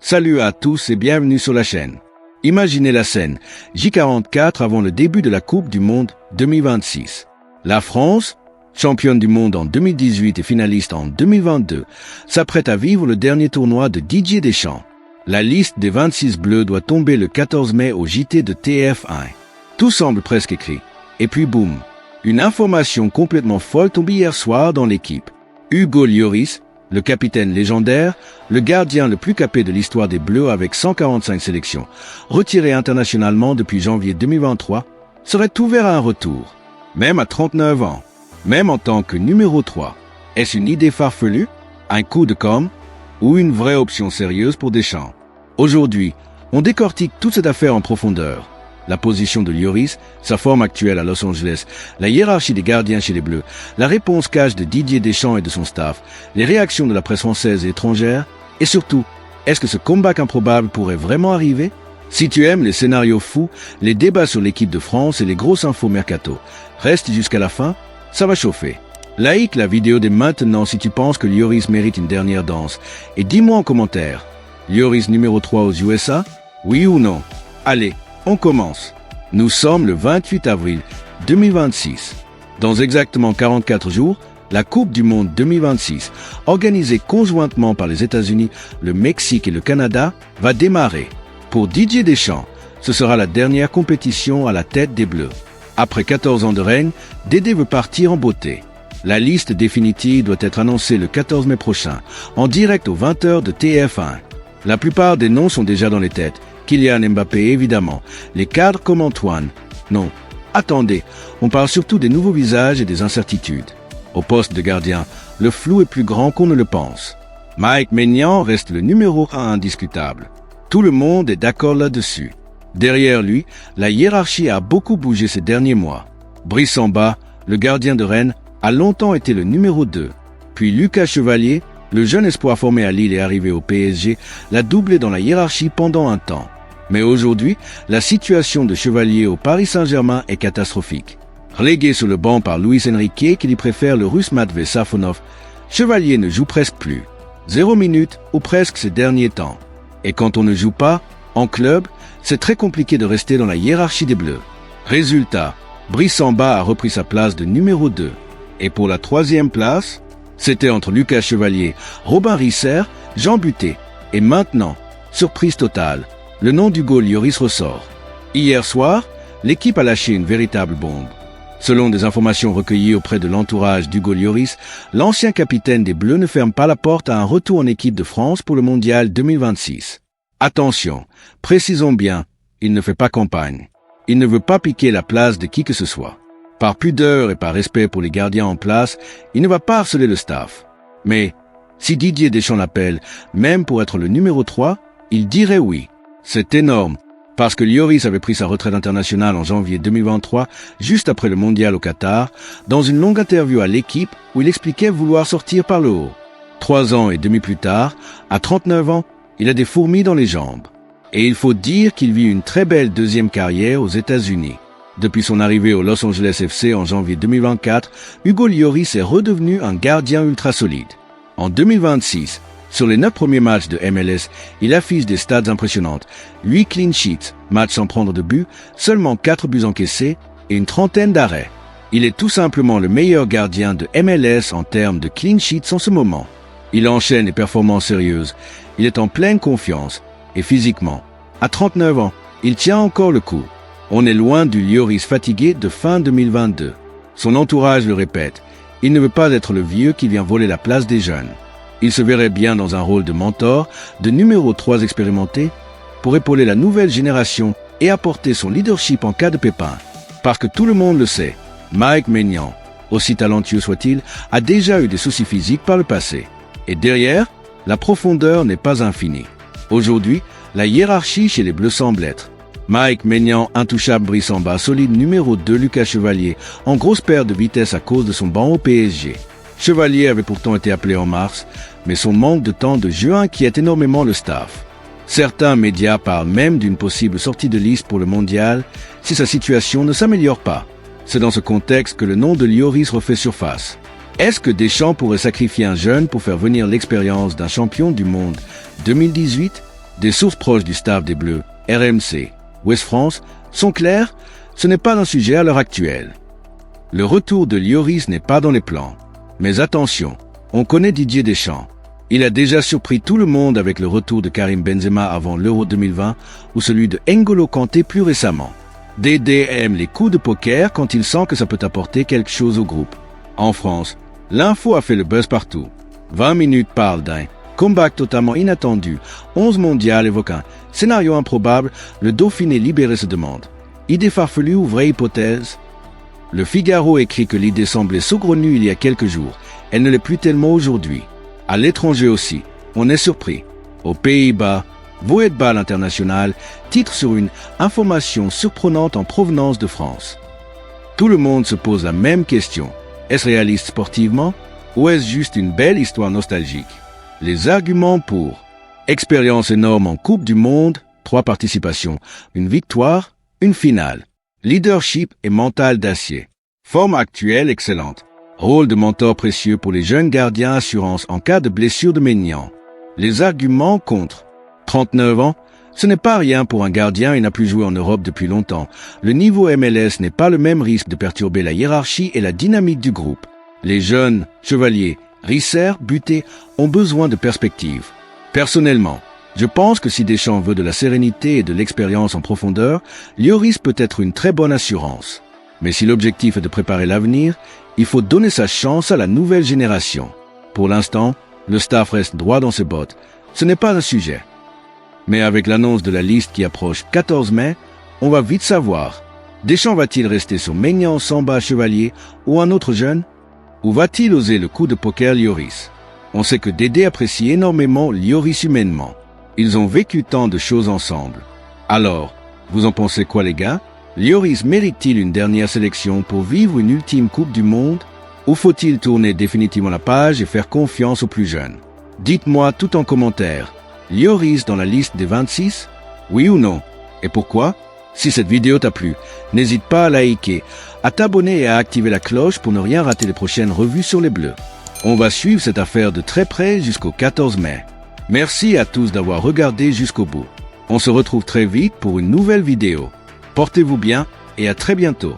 Salut à tous et bienvenue sur la chaîne. Imaginez la scène, J44 avant le début de la Coupe du Monde 2026. La France, championne du monde en 2018 et finaliste en 2022, s'apprête à vivre le dernier tournoi de Didier Deschamps. La liste des 26 bleus doit tomber le 14 mai au JT de TF1. Tout semble presque écrit. Et puis boum, une information complètement folle tombe hier soir dans l'équipe. Hugo Lloris, le capitaine légendaire, le gardien le plus capé de l'histoire des Bleus avec 145 sélections, retiré internationalement depuis janvier 2023, serait ouvert à un retour. Même à 39 ans, même en tant que numéro 3. Est-ce une idée farfelue, un coup de com' ou une vraie option sérieuse pour Deschamps? Aujourd'hui, on décortique toute cette affaire en profondeur. La position de Lloris, sa forme actuelle à Los Angeles, la hiérarchie des gardiens chez les Bleus, la réponse cash de Didier Deschamps et de son staff, les réactions de la presse française et étrangère, et surtout, est-ce que ce comeback improbable pourrait vraiment arriver? Si tu aimes les scénarios fous, les débats sur l'équipe de France et les grosses infos mercato, reste jusqu'à la fin, ça va chauffer. Like la vidéo dès maintenant si tu penses que Lloris mérite une dernière danse, et dis-moi en commentaire, Lloris numéro 3 aux USA, oui ou non? Allez, on commence. Nous sommes le 28 avril 2026. Dans exactement 44 jours, la Coupe du Monde 2026, organisée conjointement par les États-Unis, le Mexique et le Canada, va démarrer. Pour Didier Deschamps, ce sera la dernière compétition à la tête des Bleus. Après 14 ans de règne, Dédé veut partir en beauté. La liste définitive doit être annoncée le 14 mai prochain, en direct aux 20h de TF1. La plupart des noms sont déjà dans les têtes. Kylian Mbappé évidemment, les cadres comme Antoine. Non, attendez, on parle surtout des nouveaux visages et des incertitudes. Au poste de gardien, le flou est plus grand qu'on ne le pense. Mike Maignan reste le numéro 1 indiscutable. Tout le monde est d'accord là-dessus. Derrière lui, la hiérarchie a beaucoup bougé ces derniers mois. Brice Samba, le gardien de Rennes, a longtemps été le numéro 2. Puis Lucas Chevalier, le jeune espoir formé à Lille et arrivé au PSG, l'a doublé dans la hiérarchie pendant un temps. Mais aujourd'hui, la situation de Chevalier au Paris Saint-Germain est catastrophique. Relégué sur le banc par Luis Enrique qui lui préfère le russe Matvei Safonov, Chevalier ne joue presque plus. 0 minute ou presque ces derniers temps. Et quand on ne joue pas, en club, c'est très compliqué de rester dans la hiérarchie des Bleus. Résultat, Brice Samba a repris sa place de numéro 2. Et pour la 3e place, c'était entre Lucas Chevalier, Robin Risser, Jean Buté. Et maintenant, surprise totale, le nom d'Hugo Lloris ressort. Hier soir, l'équipe a lâché une véritable bombe. Selon des informations recueillies auprès de l'entourage d'Hugo Lloris, l'ancien capitaine des Bleus ne ferme pas la porte à un retour en équipe de France pour le Mondial 2026. Attention, précisons bien, il ne fait pas campagne. Il ne veut pas piquer la place de qui que ce soit. Par pudeur et par respect pour les gardiens en place, il ne va pas harceler le staff. Mais, si Didier Deschamps l'appelle, même pour être le numéro 3, il dirait oui. C'est énorme, parce que Lloris avait pris sa retraite internationale en janvier 2023, juste après le mondial au Qatar, dans une longue interview à l'équipe où il expliquait vouloir sortir par le haut. 3 ans et demi plus tard, à 39 ans, il a des fourmis dans les jambes. Et il faut dire qu'il vit une très belle deuxième carrière aux États-Unis. Depuis son arrivée au Los Angeles FC en janvier 2024, Hugo Lloris est redevenu un gardien ultra solide. En 2026, sur les 9 premiers matchs de MLS, il affiche des stats impressionnantes. 8 clean sheets, matchs sans prendre de but, seulement 4 buts encaissés et une trentaine d'arrêts. Il est tout simplement le meilleur gardien de MLS en termes de clean sheets en ce moment. Il enchaîne les performances sérieuses. Il est en pleine confiance. Et physiquement, à 39 ans, il tient encore le coup. On est loin du Lloris fatigué de fin 2022. Son entourage le répète. Il ne veut pas être le vieux qui vient voler la place des jeunes. Il se verrait bien dans un rôle de mentor, de numéro 3 expérimenté, pour épauler la nouvelle génération et apporter son leadership en cas de pépin. Parce que tout le monde le sait, Mike Maignan, aussi talentueux soit-il, a déjà eu des soucis physiques par le passé. Et derrière, la profondeur n'est pas infinie. Aujourd'hui, la hiérarchie chez les Bleus semble être Mike Maignan, intouchable Brice Samba, solide numéro 2 Lucas Chevalier, en grosse perte de vitesse à cause de son banc au PSG. Chevalier avait pourtant été appelé en mars, mais son manque de temps de jeu inquiète énormément le staff. Certains médias parlent même d'une possible sortie de liste pour le mondial si sa situation ne s'améliore pas. C'est dans ce contexte que le nom de Lloris refait surface. Est-ce que Deschamps pourrait sacrifier un jeune pour faire venir l'expérience d'un champion du monde 2018? Des sources proches du staff des Bleus, RMC, Ouest France, sont claires, ce n'est pas un sujet à l'heure actuelle. Le retour de Lloris n'est pas dans les plans. Mais attention, on connaît Didier Deschamps. Il a déjà surpris tout le monde avec le retour de Karim Benzema avant l'Euro 2020 ou celui de N'Golo Kanté plus récemment. Dédé aime les coups de poker quand il sent que ça peut apporter quelque chose au groupe. En France, l'info a fait le buzz partout. 20 minutes parlent d'un comeback totalement inattendu. 11 mondial évoque un scénario improbable. Le Dauphiné libéré se demande. Idée farfelue ou vraie hypothèse? Le Figaro écrit que l'idée semblait saugrenue il y a quelques jours. Elle ne l'est plus tellement aujourd'hui. À l'étranger aussi, on est surpris. Aux Pays-Bas, Voetbal International titre sur une information surprenante en provenance de France. Tout le monde se pose la même question. Est-ce réaliste sportivement ou est-ce juste une belle histoire nostalgique? Les arguments pour: expérience énorme en Coupe du Monde, 3 participations, une victoire, une finale. Leadership et mental d'acier. Forme actuelle excellente. Rôle de mentor précieux pour les jeunes gardiens, assurance en cas de blessure de Maignan. Les arguments contre: 39 ans, ce n'est pas rien pour un gardien et n'a plus joué en Europe depuis longtemps. Le niveau MLS n'est pas le même, risque de perturber la hiérarchie et la dynamique du groupe. Les jeunes chevaliers, Risser, Buté, ont besoin de perspective. Personnellement, je pense que si Deschamps veut de la sérénité et de l'expérience en profondeur, Lloris peut être une très bonne assurance. Mais si l'objectif est de préparer l'avenir, il faut donner sa chance à la nouvelle génération. Pour l'instant, le staff reste droit dans ses bottes. Ce n'est pas un sujet. Mais avec l'annonce de la liste qui approche 14 mai, on va vite savoir. Deschamps va-t-il rester sur Maignan, Samba, Chevalier ou un autre jeune? Ou va-t-il oser le coup de poker Lloris? On sait que Dédé apprécie énormément Lloris humainement. Ils ont vécu tant de choses ensemble. Alors, vous en pensez quoi les gars? Lloris mérite-t-il une dernière sélection pour vivre une ultime Coupe du Monde? Ou faut-il tourner définitivement la page et faire confiance aux plus jeunes? Dites-moi tout en commentaire. Lloris dans la liste des 26? Oui ou non? Et pourquoi? Si cette vidéo t'a plu, n'hésite pas à liker, à t'abonner et à activer la cloche pour ne rien rater les prochaines revues sur les Bleus. On va suivre cette affaire de très près jusqu'au 14 mai. Merci à tous d'avoir regardé jusqu'au bout. On se retrouve très vite pour une nouvelle vidéo. Portez-vous bien et à très bientôt.